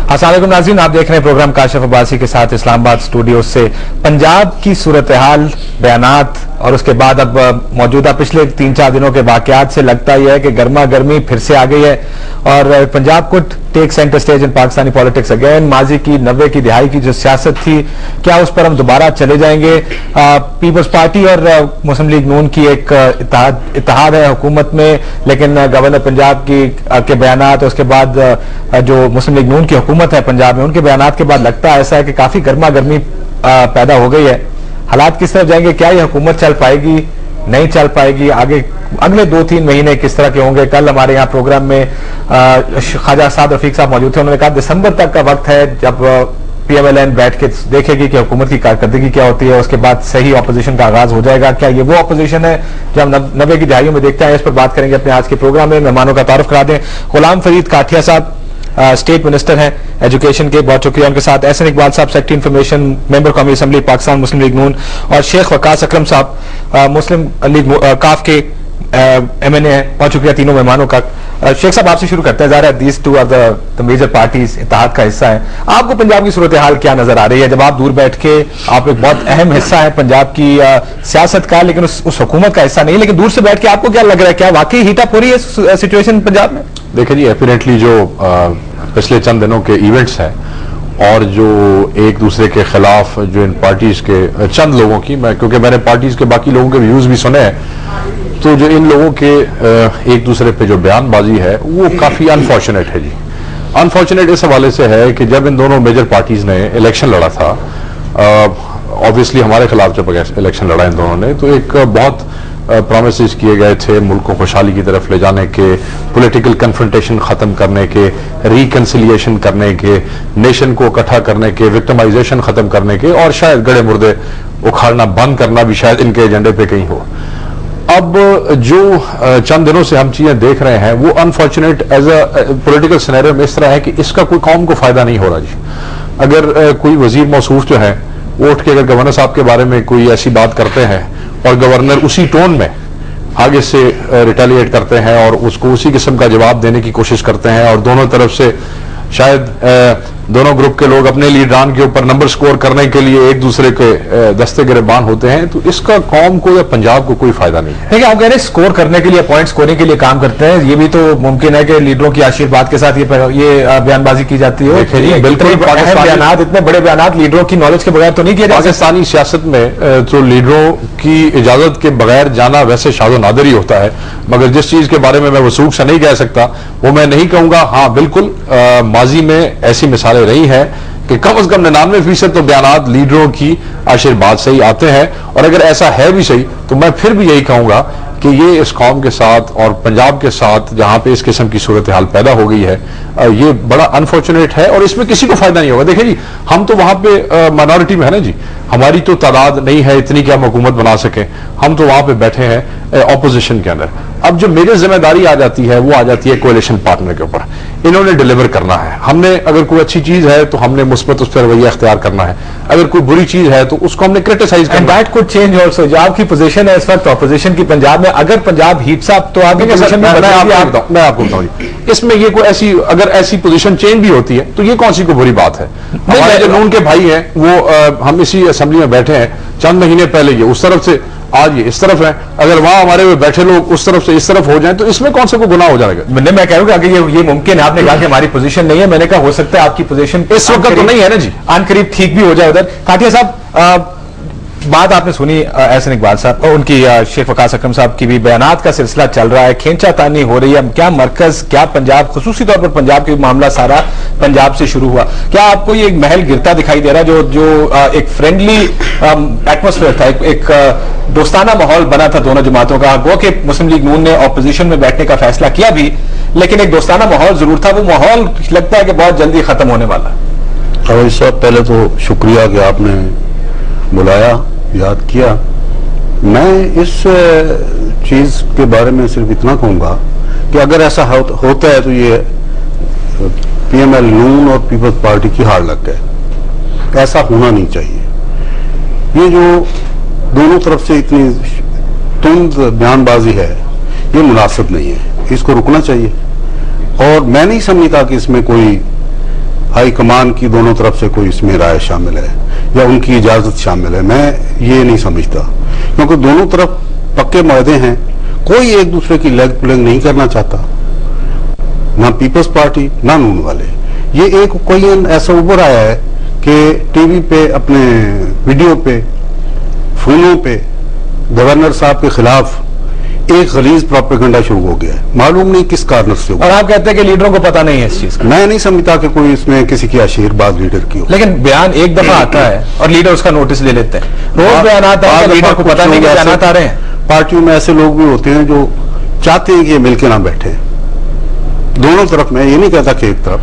अस्सलाम वालेकुम नाज़रीन, आप देख रहे हैं प्रोग्राम काशिफ अब्बासी के साथ इस्लामाबाद स्टूडियो से। पंजाब की सूरत हाल, बयानात और उसके बाद अब मौजूदा पिछले 3-4 दिनों के वाकयात से लगता यह है कि गर्मा गर्मी फिर से आ गई है और पंजाब को टेक सेंटर स्टेज इन पाकिस्तानी पॉलिटिक्स अगेन। माजी की 90 की दिहाई की जो सियासत थी, क्या उस पर हम दोबारा चले जाएंगे? पीपल्स पार्टी और मुस्लिम लीग नून की एक इत्तेहाद है हुकूमत में, लेकिन गवर्नर पंजाब के बयानात, उसके बाद जो मुस्लिम लीग नून की हुकूमत है पंजाब में, उनके बयानात के बाद लगता है ऐसा है कि काफी गर्मा गर्मी पैदा हो गई है। हालात किस तरफ जाएंगे? क्या ये हुकूमत चल पाएगी, नहीं चल पाएगी? आगे अगले 2-3 महीने किस तरह के होंगे? कल हमारे यहाँ प्रोग्राम में ख्वाजा साद रफीक साहब मौजूद थे। उन्होंने कहा दिसंबर तक का वक्त है जब PMLN बैठ के देखेगी कि हुकूमत की कारकर्दगी क्या होती है, उसके बाद सही ऑपोजिशन का आगाज हो जाएगा। क्या ये वो ऑपोजिशन है जो हम 90 की दिहाइयों में देखते हैं? इस पर बात करेंगे अपने आज के प्रोग्राम में। मेहमानों का तारुफ करा दें। गुलाम फरीद काठिया साहब स्टेट मिनिस्टर हैं एजुकेशन के, बहुत शुक्रिया। उनके साथ एहसन इकबाल साहब सेक्रेटरी इंफॉर्मेशन, मेंबर कौमी असम्बली पाकिस्तान मुस्लिम लीग नून, और शेख वकास अकरम साहब मुस्लिम लीग काफ के MNA हैं। बहुत शुक्रिया तीनों मेहमानों का। शेख साहब आपसे शुरू करते हैं। ज़ाहिर है these two are the major parties, इत्तेहाद का हिस्सा है। आपको पंजाब की सूरत हाल क्या नजर आ रही है? जब आप दूर बैठ के, आप एक बहुत अहम हिस्सा है पंजाब की सियासत का, लेकिन उस हुकूमत का हिस्सा नहीं, लेकिन दूर से बैठ के आपको क्या लग रहा है? क्या वाकई हीट अप हो रही है सिचुएशन पंजाब में? देखिए जी, डेफिनेटली जो पिछले चंद दिनों के इवेंट्स हैं और जो एक दूसरे के खिलाफ जो इन पार्टीज के चंद लोगों की, क्योंकि मैंने पार्टीज के बाकी लोगों के व्यूज भी सुने हैं, तो जो इन लोगों के एक दूसरे पे जो बयानबाजी है वो काफी अनफॉर्चुनेट है जी। अनफॉर्चुनेट इस हवाले से है कि जब इन दोनों मेजर पार्टीज ने इलेक्शन लड़ा था, ऑब्वियसली हमारे खिलाफ जब इलेक्शन लड़ा इन दोनों ने, तो एक बहुत प्रोमिसेस किए गए थे मुल्क को खुशहाली की तरफ ले जाने के, पॉलिटिकल कन्फ्रंटेशन खत्म करने के, रिकंसिलिएशन करने के, नेशन को इकट्ठा करने के, विक्टिमाइजेशन खत्म करने के, और शायद गड़े मुर्दे उखाड़ना बंद करना भी शायद इनके एजेंडे पे कहीं हो। अब जो चंद दिनों से हम चीजें देख रहे हैं वो unfortunate as a political scenario में इस तरह है कि इसका कोई कौम को फायदा नहीं हो रहा जी। अगर कोई वजीर मौसूफ जो है वो उठ के अगर गवर्नर साहब के बारे में कोई ऐसी बात करते हैं और गवर्नर उसी टोन में आगे से रिटेलिएट करते हैं और उसको उसी किस्म का जवाब देने की कोशिश करते हैं, और दोनों तरफ से शायद दोनों ग्रुप के लोग अपने लीडरान के ऊपर नंबर स्कोर करने के लिए एक दूसरे के दस्ते गिरबान होते हैं, तो इसका कौम को या पंजाब को कोई फायदा नहीं है। देखिए, आप कह रहे हैं स्कोर करने के लिए, पॉइंट स्कोरिंग के लिए काम करते हैं, ये भी तो मुमकिन है कि लीडरों की आशीर्वाद के साथ ये बयानबाजी की जाती है। बिल्कुल, बयानात, इतने बड़े बयानात लीडरों की नॉलेज के बगैर तो नहीं किया जाता। पाकिस्तानी सियासत में तो लीडरों की इजाजत के बगैर जाना वैसे शादो नादिर ही होता है, मगर जिस चीज के बारे में मैं वसूख से नहीं कह सकता वो मैं नहीं कहूंगा। हाँ, बिल्कुल माजी में ऐसी मिसालें रही है कि कम से कम 99% तो बयानात लीडरों की आशीर्वाद से ही आते हैं, और अगर ऐसा है भी सही तो मैं फिर भी यही कहूंगा कि ये इस कौम के साथ और पंजाब के साथ जहां पे इस किस्म की सूरत हाल पैदा हो गई है, ये बड़ा अनफॉर्चुनेट है और इसमें किसी को फायदा नहीं होगा। देखिए जी, हम तो वहां पे माइनॉरिटी में है ना जी, हमारी तो तादाद नहीं है इतनी कि हम हुकूमत बना सकें, हम तो वहां पे बैठे हैं ऑपोजिशन के अंदर। अब जो मेरी जिम्मेदारी आ जाती है वो आ जाती है कोalition पार्टनर के ऊपर। इन्होंने डिलीवर करना है, हमने अगर कोई अच्छी चीज है तो हमने मुस्बत उस पर रवैया अख्तियार करना है, अगर कोई बुरी चीज है तो उसको हमने क्रिटिसाइज करना है। That could change also. जो आपकी पोजीशन है इस वक्त ऑपोजिशन की पंजाब में, अगर पंजाब हीट्स अप तो आगे पोजीशन में मैं आपको बताऊं जी, इसमें ये कोई ऐसी अगर ऐसी पोजीशन चेंज भी होती है तो ये कौन सी कोई बुरी बात है? हमारे जो नून के भाई हैं वो हम इसी असेंबली में बैठे हैं, चंद महीने पहले ये उस तरफ से, आज ये इस तरफ है, अगर वहां हमारे में बैठे लोग उस तरफ से इस तरफ हो जाएं तो इसमें कौन सा कोई गुनाह हो जाएगा? मैं कह रहा हूं कि ये मुमकिन है। आपने कहा कि हमारी पोजीशन नहीं है, मैंने कहा हो सकता है आपकी पोजीशन इस वक्त तो नहीं है ना जी, आन करीब ठीक भी हो जाए उधर। काठिया साहब, बात आपने सुनी एहसन इकबाल साहब और उनकी, शेख वकास अकरम साहब की भी बयानात का सिलसिला चल रहा है, खींचातानी हो रही है। क्या मरकज, क्या पंजाब, खुसूसी तौर पर पंजाब के मामला सारा पंजाब से शुरू हुआ, क्या आपको ये एक महल गिरता दिखाई दे रहा है? जो एक फ्रेंडली एटमोस्फेयर था, एक दोस्ताना माहौल बना था दोनों जमातों का, गो कि मुस्लिम लीग नून ने ऑपोजिशन में बैठने का फैसला किया भी, लेकिन एक दोस्ताना माहौल जरूर था। वो माहौल लगता है कि बहुत जल्दी खत्म होने वाला है। इस वक्त पहले तो शुक्रिया कि आपने बुलाया, याद किया। मैं इस चीज के बारे में सिर्फ इतना कहूंगा कि अगर ऐसा होता है तो ये PML नून और पीपल्स पार्टी की हार लग गए। ऐसा होना नहीं चाहिए। ये जो दोनों तरफ से इतनी तुंद बयानबाजी है ये मुनासिब नहीं है, इसको रुकना चाहिए। और मैं नहीं समझता कि इसमें कोई हाईकमान की दोनों तरफ से कोई इसमें राय शामिल है या उनकी इजाजत शामिल है, मैं ये नहीं समझता, क्योंकि दोनों तरफ पक्के मायदे हैं, कोई एक दूसरे की लेग पुलिंग नहीं करना चाहता, ना पीपल्स पार्टी ना नून वाले। ये एक कोई ऐसा उभर आया है कि टीवी पे, अपने वीडियो पे, फोनों पे गवर्नर साहब के खिलाफ एक गलीज प्रोपेगेंडा शुरू हो गया है, मालूम नहीं किस कारण से और आप कहते हैं कि लीडरों को पता नहीं है इस चीज का। मैं नहीं समझता कि कोई इसमें किसी की आशीर्वाद लीडर की हो, लेकिन बयान एक दफा आता है और लीडर उसका नोटिस ले लेते हैं, रोज बयान आता है, लीडर को पता नहीं कि बयान आ रहे हैं। पार्टियों में ऐसे लोग भी होते हैं जो चाहते हैं कि ये मिलके ना बैठे, दोनों तरफ, मैं ये नहीं कहता कि एक तरफ,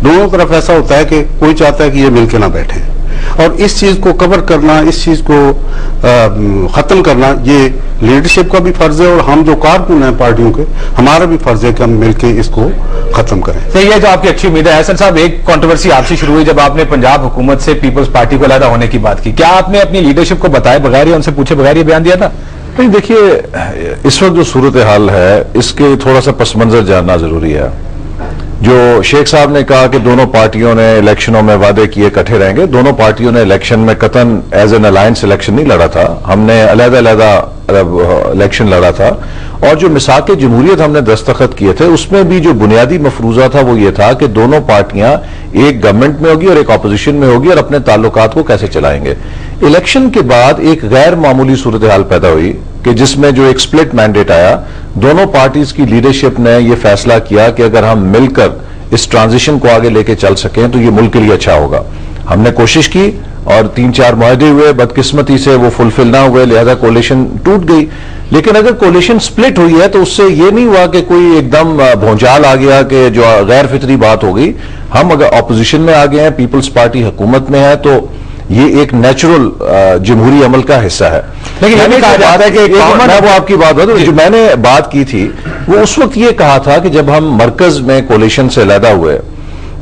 दोनों तरफ ऐसा होता है कि कोई चाहता है कि ये मिलके ना बैठे, और इस चीज को कवर करना, इस चीज को खत्म करना, ये लीडरशिप का भी फर्ज है, और हम जो कारकुन हैं पार्टियों के, हमारा भी फर्ज है कि हम मिलके इसको खत्म करें। तो ये जो आपकी अच्छी उम्मीद है। हसन साहब, एक कंट्रोवर्सी आपसे शुरू हुई जब आपने पंजाब हुकूमत से पीपल्स पार्टी को अलग होने की बात की, क्या आपने अपनी लीडरशिप को बताए बगैर या उनसे पूछे बगैर ये बयान दिया था? नहीं, देखिए, इस वक्त जो सूरत हाल है इसके थोड़ा सा पस मंजर जानना जरूरी है। जो शेख साहब ने कहा कि दोनों पार्टियों ने इलेक्शनों में वादे किए इकट्ठे रहेंगे, दोनों पार्टियों ने इलेक्शन में कतन एज एन अलायंस इलेक्शन नहीं लड़ा था, हमने अलग-अलग इलेक्शन लड़ा था, और जो मिसाक जमहूरियत हमने दस्तखत किए थे उसमें भी जो बुनियादी मफरूजा था वो ये था कि दोनों पार्टियां एक गवर्नमेंट में होगी और एक ऑपोजिशन में होगी और अपने ताल्लुकात को कैसे चलाएंगे। इलेक्शन के बाद एक गैर मामूली सूरत हाल पैदा हुई कि जिसमें जो एक स्प्लिट मैंडेट आया, दोनों पार्टीज की लीडरशिप ने यह फैसला किया कि अगर हम मिलकर इस ट्रांजिशन को आगे लेके चल सकें तो ये मुल्क के लिए अच्छा होगा। हमने कोशिश की और 3-4 मुआहदे हुए, बदकिस्मती से वो फुलफिल ना हुए, लिहाजा कोलिशन टूट गई। लेकिन अगर कोलिशन स्प्लिट हुई है तो उससे ये नहीं हुआ कि कोई एकदम भौचाल आ गया कि जो गैर फितरी बात हो गई। हम अगर ऑपोजिशन में आ गए हैं, पीपल्स पार्टी हुकूमत में है, तो ये एक नेचुरल जमहूरी अमल का हिस्सा है। लेकिन ये भी कहा जाता है कि मैं वो आपकी बात बता, जो मैंने बात की थी वो उस वक्त ये कहा था कि जब हम मरकज में कोलिशन से अलहदा हुए,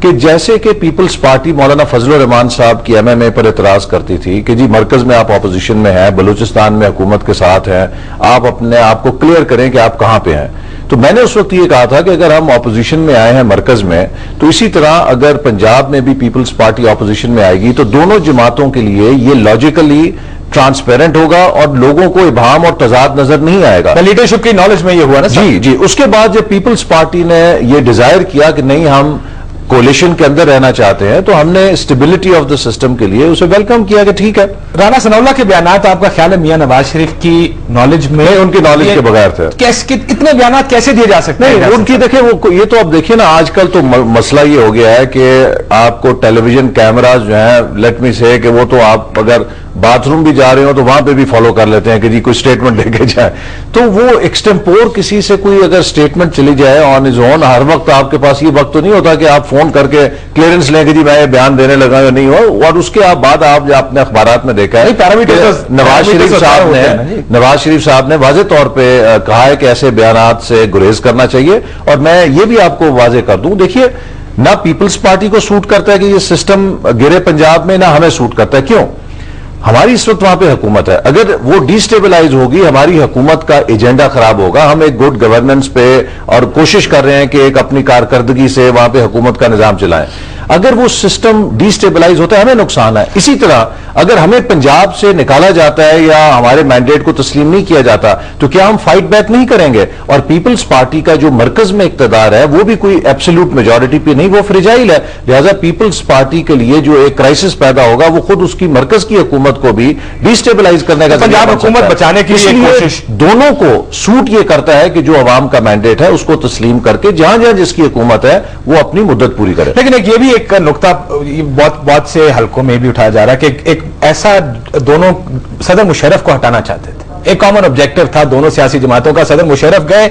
कि जैसे कि पीपल्स पार्टी मौलाना फजलुर रहमान साहब की एमएमए पर एतराज करती थी कि जी मरकज में आप ऑपोजिशन में हैं, बलूचिस्तान में हुकूमत के साथ हैं, आप अपने आप को क्लियर करें कि आप कहां पे हैं। तो मैंने उस वक्त ये कहा था कि अगर हम ऑपोजिशन में आए हैं मरकज में, तो इसी तरह अगर पंजाब में भी पीपल्स पार्टी ऑपोजिशन में आएगी तो दोनों जमातों के लिए ये लॉजिकली ट्रांसपेरेंट होगा और लोगों को इबाम और तजाद नजर नहीं आएगा। लीडरशिप की नॉलेज में ये हुआ ना। जी जी। उसके बाद जब पीपल्स पार्टी ने ये डिजायर किया कि नहीं हम कोलिशन के अंदर रहना चाहते हैं, तो हमने स्टेबिलिटी ऑफ द सिस्टम के लिए उसे वेलकम किया कि ठीक है। राना सनाउल्लाह के बयानात आपका ख्याल है मियां नवाज शरीफ की नॉलेज में? नहीं, उनकी नॉलेज के बगैर थे। कैसे इतने बयानात कैसे दिए जा सकते हैं? उनकी देखिए, वो ये तो अब देखिए ना, आजकल तो मसला ये हो गया है कि आपको टेलीविजन कैमराज जो है, लेट मी से कि वो तो आप अगर बाथरूम भी जा रहे हो तो वहां पे भी फॉलो कर लेते हैं कि जी कोई स्टेटमेंट देके जाए। तो वो एक्सटेम्पोर किसी से कोई अगर स्टेटमेंट चली जाए ऑन इज ओन, हर वक्त आपके पास ये वक्त तो नहीं होता कि आप फोन करके क्लियरेंस लें कि जी मैं ये बयान देने लगा या नहीं हो, और उसके बाद आप अपने अखबारात में देखा है नवाज शरीफ साहब ने वाजे तौर पर कहा है कि ऐसे बयानात से गुरेज करना चाहिए। और मैं ये भी आपको वाजे कर दूं, देखिए ना पीपल्स पार्टी को सूट करता है कि ये सिस्टम गिरे पंजाब में, ना हमें सूट करता है। क्यों? हमारी इस वक्त वहां पे हुकूमत है, अगर वो डिस्टेबलाइज होगी, हमारी हुकूमत का एजेंडा खराब होगा। हम एक गुड गवर्नेंस पे और कोशिश कर रहे हैं कि एक अपनी कारकर्दगी से वहां पे हुकूमत का निजाम चलाएं। अगर वो सिस्टम डिस्टेबलाइज होता है हमें नुकसान है। इसी तरह अगर हमें पंजाब से निकाला जाता है या हमारे मैंडेट को तस्लीम नहीं किया जाता तो क्या हम फाइट बैक नहीं करेंगे? और पीपल्स पार्टी का जो मरकज में इक्तदार है वो भी कोई एब्सोल्यूट मेजॉरिटी पे नहीं, वो फ्रिजाइल है। लिहाजा पीपल्स पार्टी के लिए जो एक क्राइसिस पैदा होगा वो खुद उसकी मरकज की हुकूमत को भी डिस्टेबलाइज करने का पंजाब हुकूमत बचाने की कोशिश दोनों को सूट ये करता है कि जो अवाम का मैंडेट है उसको तस्लीम करके जहां जहां जिसकी हुकूमत है वो अपनी मुद्दत पूरी करे। लेकिन एक ये भी एक नुकता बहुत से हलकों में भी उठाया जा रहा है कि एक ऐसा दोनों सदर मुशर्रफ को हटाना चाहते थे, एक कॉमन ऑब्जेक्टिव था दोनों सियासी जमातों का। सदर मुशर्रफ गए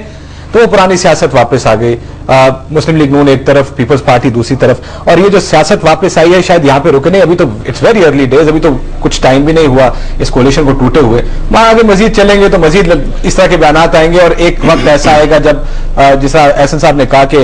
तो वो पुरानी सियासत वापस आ गई, मुस्लिम लीग नून एक तरफ, पीपल्स पार्टी दूसरी तरफ, और ये जो सियासत वापस आई है शायद यहां पे रुके नहीं। अभी तो इट्स वेरी अर्ली डेज, अभी तो कुछ टाइम भी नहीं हुआ इस कोलिशन को टूटे हुए। वहां आगे मजीद चलेंगे तो मजीद इस तरह के बयान आएंगे और एक वक्त ऐसा आएगा जब जिस तरह एहसन साहब ने कहा कि